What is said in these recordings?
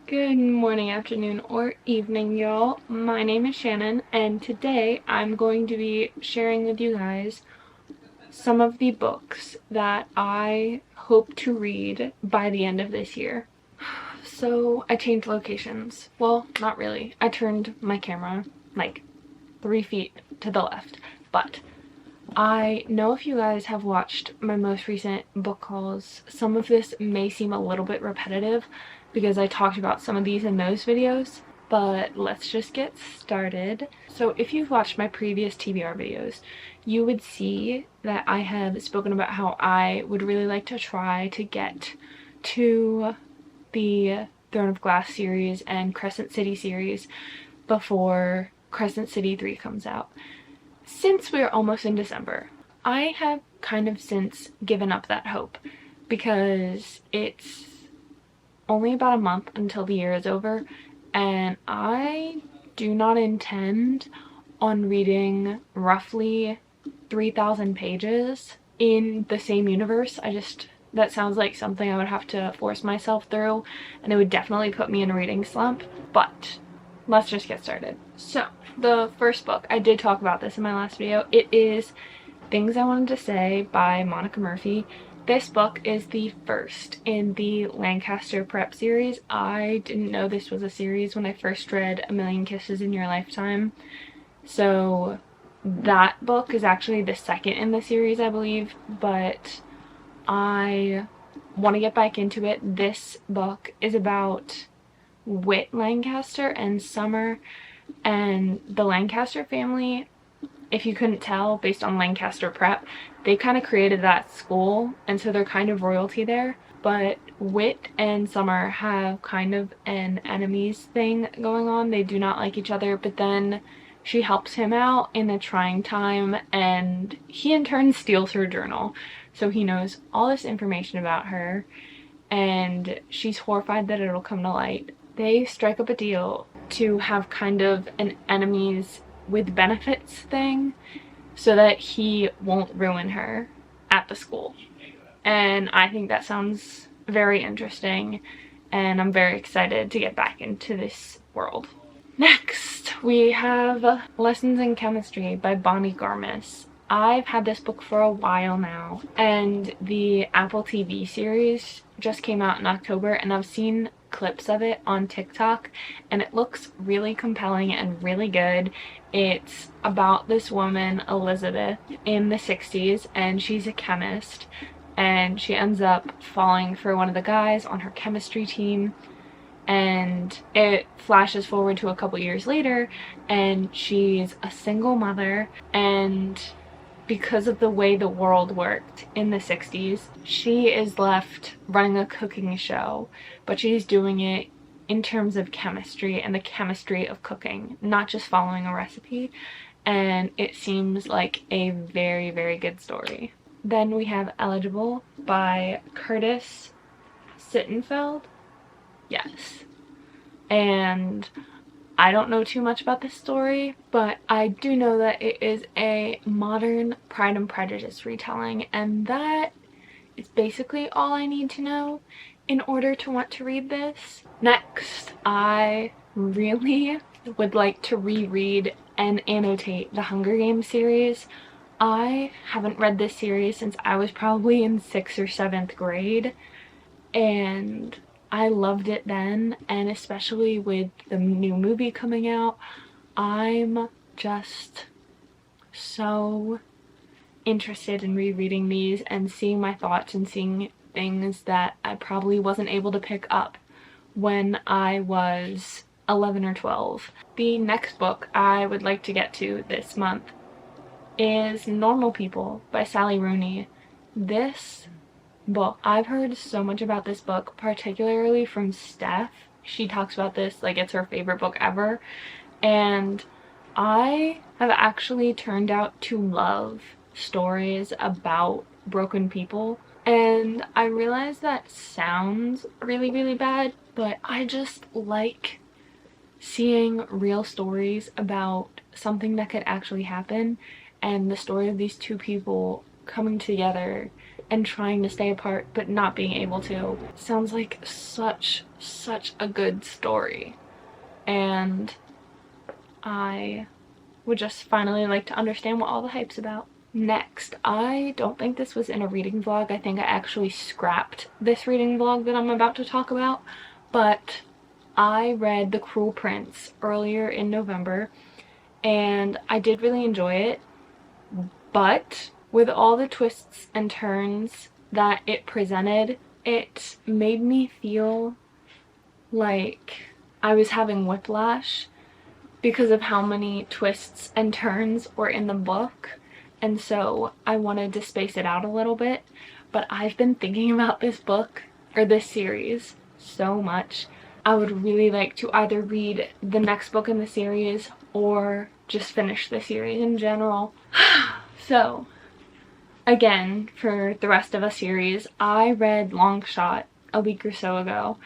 Good morning, afternoon, or evening, y'all. My name is Shannon, and today I'm going to be sharing with you guys some of the books that I hope to read by the end of this year. So I changed locations. Well, not really. I turned my camera like 3 feet to the left, but I know if you guys have watched my most recent book hauls, some of this may seem a little bit repetitive because I talked about some of these in those videos, but let's just get started. So if you've watched my previous TBR videos, you would see that I have spoken about how I would really like to try to get to the Throne of Glass series and Crescent City series before Crescent City 3 comes out. Since we're almost in December, I have kind of since given up that hope because it's only about a month until the year is over, and I do not intend on reading roughly 3,000 pages in the same universe. That sounds like something I would have to force myself through, and it would definitely put me in a reading slump, but let's just get started. So the first book, I did talk about this in my last video, it is Things I Wanted to Say by Monica Murphy. This book is the first in the Lancaster Prep series. I didn't know this was a series when I first read A Million Kisses in Your Lifetime. So that book is actually the second in the series, I believe, but I want to get back into it. This book is about Whit Lancaster and Summer, and the Lancaster family, if you couldn't tell based on Lancaster Prep, they kind of created that school, and so they're kind of royalty there. But Whit and Summer have kind of an enemies thing going on. They do not like each other, but then she helps him out in a trying time, and he in turn steals her journal. So he knows all this information about her, and she's horrified that it'll come to light. They strike up a deal to have kind of an enemies with benefits thing so that he won't ruin her at the school. And I think that sounds very interesting, and I'm very excited to get back into this world. Next, we have Lessons in Chemistry by Bonnie Garmis. I've had this book for a while now, and the Apple TV series just came out in October, and I've seen clips of it on TikTok, and it looks really compelling and really good. It's about this woman, Elizabeth, in the 60s, and she's a chemist, and she ends up falling for one of the guys on her chemistry team, and it flashes forward to a couple years later, and she's a single mother, and because of the way the world worked in the 60s, she is left running a cooking show, but she's doing it in terms of chemistry and the chemistry of cooking, not just following a recipe, and it seems like a very, very good story. Then we have Eligible by Curtis Sittenfeld. Yes. And I don't know too much about this story, but I do know that it is a modern Pride and Prejudice retelling, and that is basically all I need to know in order to want to read this. Next, I really would like to reread and annotate the Hunger Games series. I haven't read this series since I was probably in 6th or 7th grade, and I loved it then, and especially with the new movie coming out, I'm just so interested in rereading these and seeing my thoughts and seeing things that I probably wasn't able to pick up when I was 11 or 12. The next book I would like to get to this month is Normal People by Sally Rooney. This book, I've heard so much about this book, particularly from Steph. She talks about this like it's her favorite book ever, and I have actually turned out to love stories about broken people, and I realize that sounds really, really bad, but I just like seeing real stories about something that could actually happen, and the story of these two people coming together and trying to stay apart but not being able to. Sounds like such a good story, and I would just finally like to understand what all the hype's about. Next, I don't think this was in a reading vlog. I think I actually scrapped this reading vlog that I'm about to talk about, but I read The Cruel Prince earlier in November, and I did really enjoy it, but with all the twists and turns that it presented, it made me feel like I was having whiplash because of how many twists and turns were in the book, and so I wanted to space it out a little bit. But I've been thinking about this book, or this series, so much. I would really like to either read the next book in the series or just finish the series in general. So, again, for the rest of a series, I read Long Shot a week or so ago,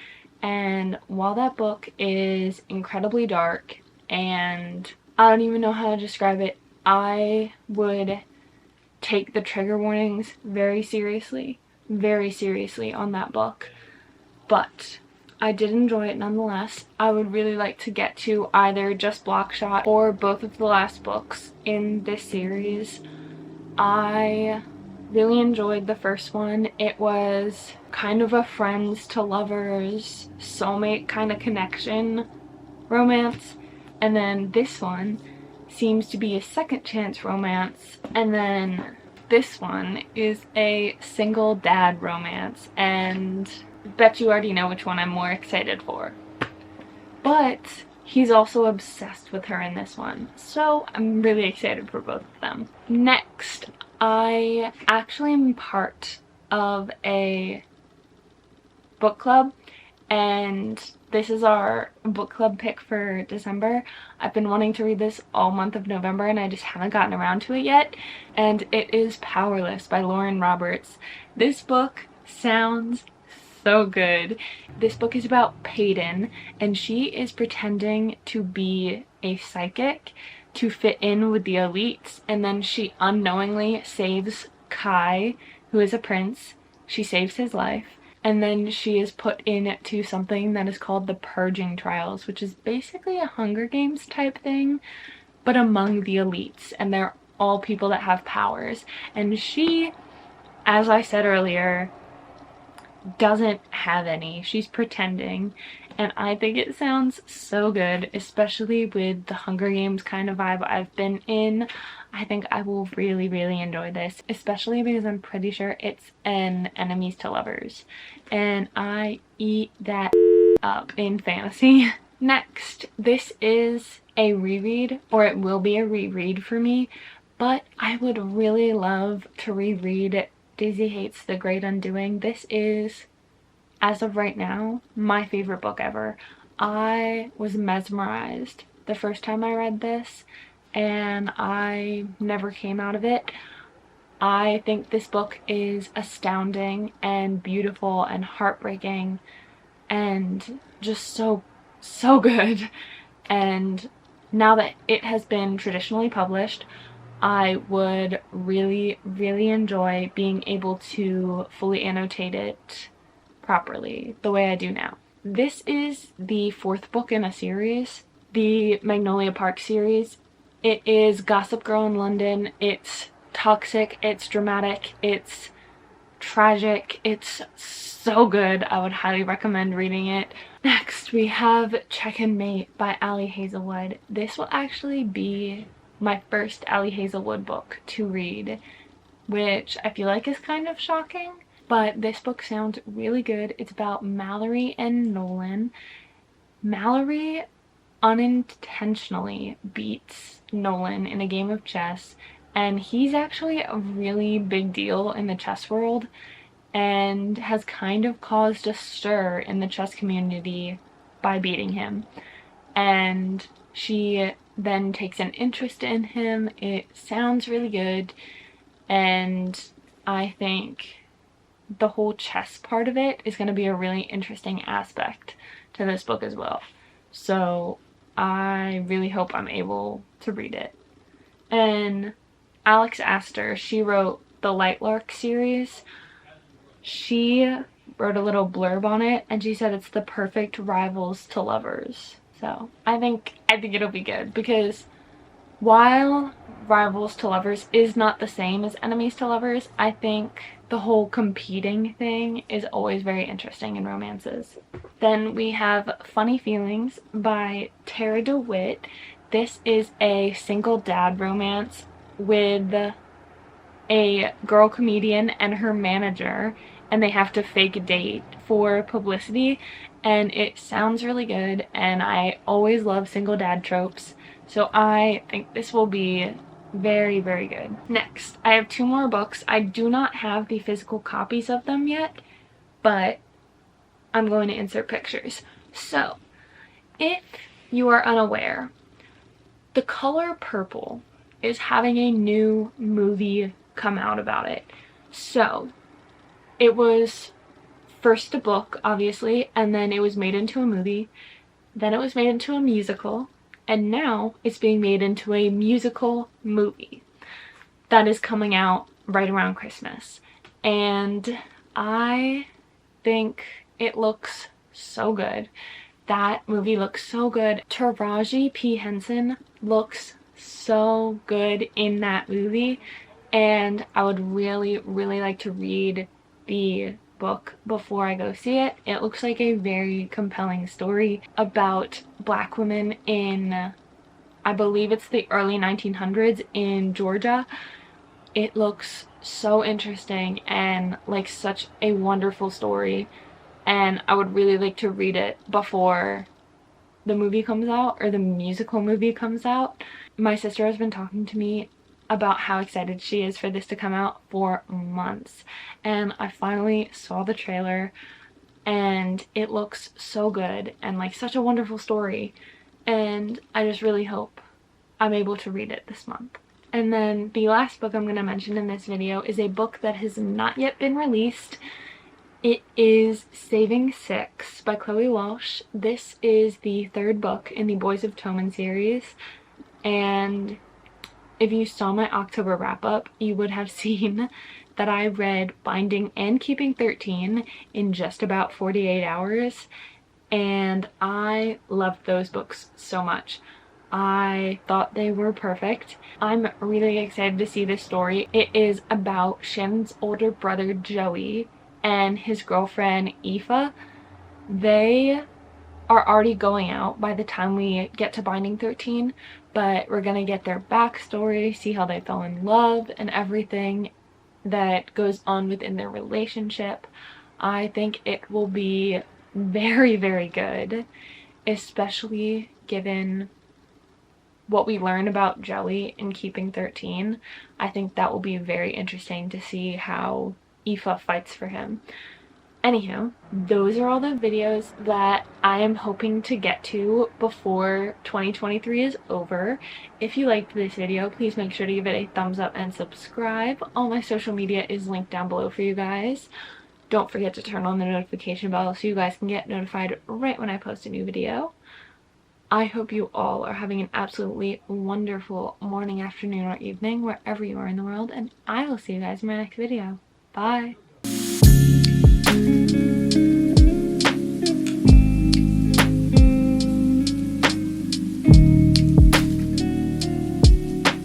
and while that book is incredibly dark, and I don't even know how to describe it, I would take the trigger warnings very seriously on that book. But I did enjoy it nonetheless. I would really like to get to either just Blockshot or both of the last books in this series. I really enjoyed the first one. It was kind of a friends to lovers, soulmate kind of connection romance. And then this one seems to be a second chance romance. And then this one is a single dad romance. And I bet you already know which one I'm more excited for. But he's also obsessed with her in this one, so I'm really excited for both of them. Next, I actually am part of a book club, and this is our book club pick for December. I've been wanting to read this all month of November and I just haven't gotten around to it yet, and it is Powerless by Lauren Roberts. This book sounds so good. This book is about Peyton, and she is pretending to be a psychic to fit in with the elites, and then she unknowingly saves Kai, who is a prince. She saves his life, and then she is put into something that is called the Purging Trials, which is basically a Hunger Games type thing, but among the elites, and they're all people that have powers. And she, as I said earlier, doesn't have any. She's pretending, and I think it sounds so good, especially with the Hunger Games kind of vibe I've been in. I think I will really enjoy this, especially because I'm pretty sure it's an enemies to lovers, and I eat that up in fantasy. Next, this is a reread, or it will be a reread for me, but I would really love to reread Daisy Hates the Great Undoing. This is, as of right now, my favorite book ever. I was mesmerized the first time I read this, and I never came out of it. I think this book is astounding and beautiful and heartbreaking and just so good. And now that it has been traditionally published, I would really enjoy being able to fully annotate it properly the way I do now. This is the fourth book in a series, the Magnolia Park series. It is Gossip Girl in London. It's toxic, it's dramatic, it's tragic, it's so good. I would highly recommend reading it. Next, we have Check and Mate by Ali Hazelwood. This will actually be my first Ali Hazelwood book to read, which I feel like is kind of shocking, but this book sounds really good. It's about Mallory and Nolan. Mallory unintentionally beats Nolan in a game of chess, and he's actually a really big deal in the chess world and has kind of caused a stir in the chess community by beating him. And she then takes an interest in him. It sounds really good, and I think the whole chess part of it is going to be a really interesting aspect to this book as well. So I really hope I'm able to read it. And Alex Astor, she wrote the Lightlark series. She wrote a little blurb on it, and she said it's the perfect rivals to lovers. So I think it'll be good, because while rivals to lovers is not the same as enemies to lovers, I think the whole competing thing is always very interesting in romances. Then we have Funny Feelings by Tara DeWitt. This is a single dad romance with a girl comedian and her manager, and they have to fake a date for publicity, and it sounds really good, and I always love single dad tropes, so I think this will be very, very good. Next, I have 2 more books. I do not have the physical copies of them yet, but I'm going to insert pictures. So, if you are unaware, The Color Purple is having a new movie come out about it. So, it was first a book, obviously, and then it was made into a movie, then it was made into a musical, and now it's being made into a musical movie that is coming out right around Christmas. And I think it looks so good. That movie looks so good. Taraji P. Henson looks so good in that movie, and I would really, really like to read the book before I go see it. It looks like a very compelling story about Black women in, I believe it's the early 1900s in Georgia. It looks so interesting and like such a wonderful story, and I would really like to read it before the movie comes out, or the musical movie comes out. My sister has been talking to me about how excited she is for this to come out for months, and I finally saw the trailer, and it looks so good and like such a wonderful story, and I just really hope I'm able to read it this month. And then the last book I'm going to mention in this video is a book that has not yet been released. It is Saving Six by Chloe Walsh. This is the 3rd book in the Boys of Tommen series, and if you saw my October wrap-up, you would have seen that I read Binding and Keeping 13 in just about 48 hours, and I loved those books so much. I thought they were perfect. I'm really excited to see this story. It is about Shannon's older brother Joey and his girlfriend Aoife. They are already going out by the time we get to Binding 13, but we're gonna get their backstory, see how they fell in love and everything that goes on within their relationship. I think it will be very, very good, especially given what we learn about Joey in Keeping 13. I think that will be very interesting to see how Aoife fights for him. Anywho, those are all the videos that I am hoping to get to before 2023 is over. If you liked this video, please make sure to give it a thumbs up and subscribe. All my social media is linked down below for you guys. Don't forget to turn on the notification bell so you guys can get notified right when I post a new video. I hope you all are having an absolutely wonderful morning, afternoon, or evening wherever you are in the world, and I will see you guys in my next video. Bye!